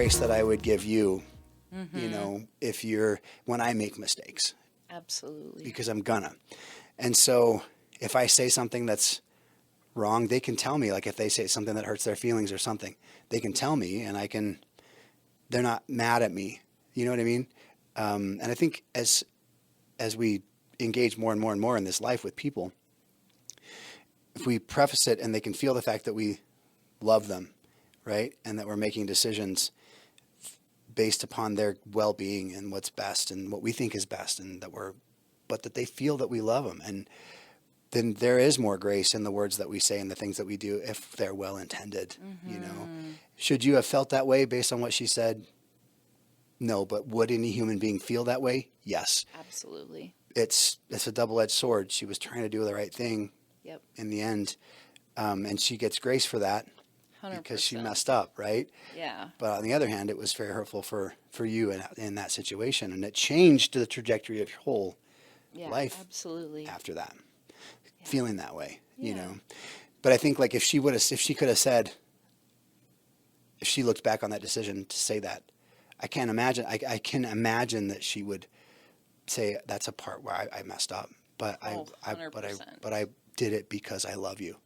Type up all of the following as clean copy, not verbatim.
grace that I would give you, when I make mistakes. Absolutely. Because I'm gonna. And so if I say something that's wrong, they can tell me, like if they say something that hurts their feelings or something, they can tell me and they're not mad at me. You know what I mean? And I think as we engage more and more and more in this life with people, if we preface it and they can feel the fact that we love them, right? And that we're making decisions based upon their well-being and what's best and what we think is best, and but that they feel that we love them. And then there is more grace in the words that we say and the things that we do if they're well intended. Should you have felt that way based on what she said? No, but would any human being feel that way? Yes. Absolutely. It's a double-edged sword. She was trying to do the right thing. Yep. In the end, and she gets grace for that 100%. because she messed up, right? Yeah. But on the other hand, it was very hurtful for you in that situation, and it changed the trajectory of your whole life. Absolutely. After that, feeling that way, But I think like if she could have said, if she looked back on that decision to say that, I can imagine that she would say that's a part where I messed up, but I did it because I love you,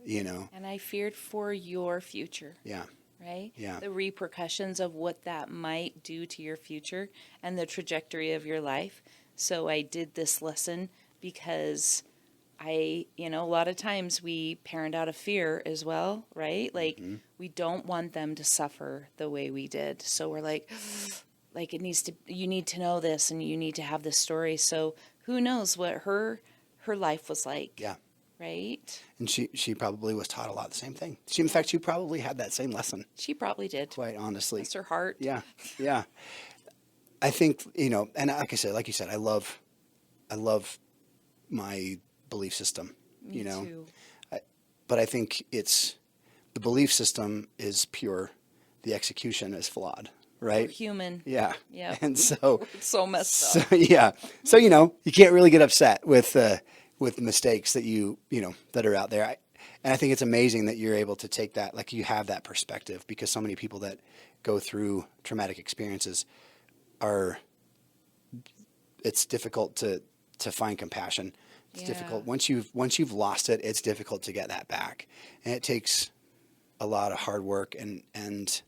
And I feared for your future. Yeah. Right? Yeah. The repercussions of what that might do to your future and the trajectory of your life. So I did this lesson because a lot of times we parent out of fear as well, right? Like we don't want them to suffer the way we did. So we're like you need to know this and you need to have this story. So who knows what her life was like. Yeah. Right? And she probably was taught a lot of the same thing. In fact, she probably had that same lesson. She probably did. Quite honestly. Bless her heart. Yeah. Yeah. I think, and like you said, I love my belief system, Me too. But I think the belief system is pure. The execution is flawed, right? We're human. Yeah. Yeah. And so. It's so messed up. Yeah. So, you can't really get upset with mistakes that that are out there. And I think it's amazing that you're able to take that, like you have that perspective, because so many people that go through traumatic experiences it's difficult to find compassion. It's difficult. Once you've lost it, it's difficult to get that back. And it takes a lot of hard work and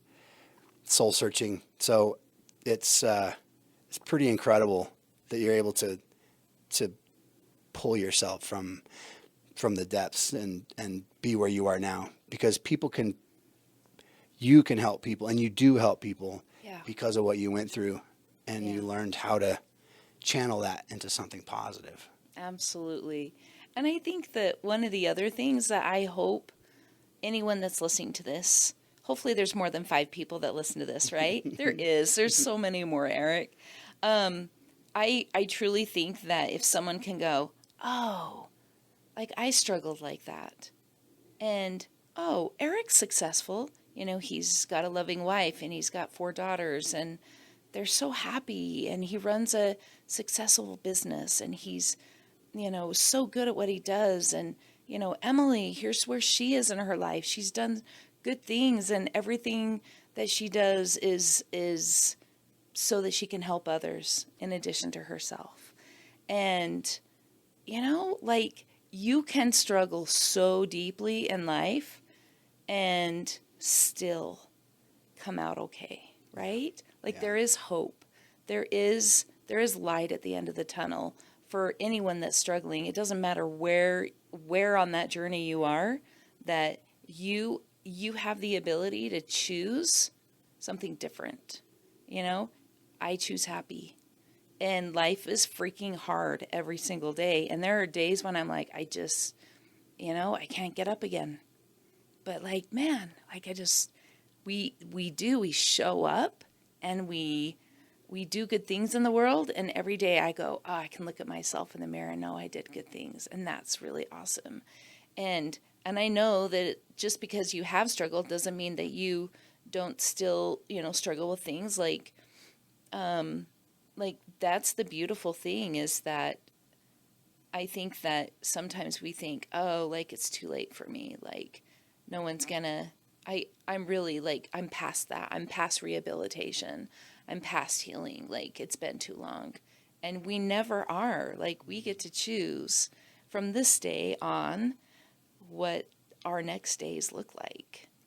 soul searching. So it's pretty incredible that you're able to pull yourself from the depths and be where you are now, because you can help people, and you do help people because of what you went through, and you learned how to channel that into something positive. Absolutely. And I think that one of the other things that I hope anyone that's listening to this, hopefully there's more than 5 people that listen to this, right? There's so many more, Eric. I truly think that if someone can go, oh, like I struggled like that. And, oh, Eric's successful. He's got a loving wife and he's got 4 daughters and they're so happy and he runs a successful business and he's, so good at what he does. And, Emily, here's where she is in her life. She's done good things and everything that she does is so that she can help others in addition to herself. And, you can struggle so deeply in life and still come out okay, right? There is hope. There is light at the end of the tunnel for anyone that's struggling. It doesn't matter where on that journey you are, that you have the ability to choose something different. I choose happy. And life is freaking hard every single day. And there are days when I'm like, I just, I can't get up again. But man, we show up and we do good things in the world. And every day I go, oh, I can look at myself in the mirror and know I did good things. And that's really awesome. And I know that just because you have struggled doesn't mean that you don't still, struggle with things like that's the beautiful thing, is that I think that sometimes we think, oh, it's too late for me. No one's gonna I'm really like, I'm past that. I'm past rehabilitation. I'm past healing. Like, it's been too long. And we never are. Like, we get to choose from this day on what our next days look like.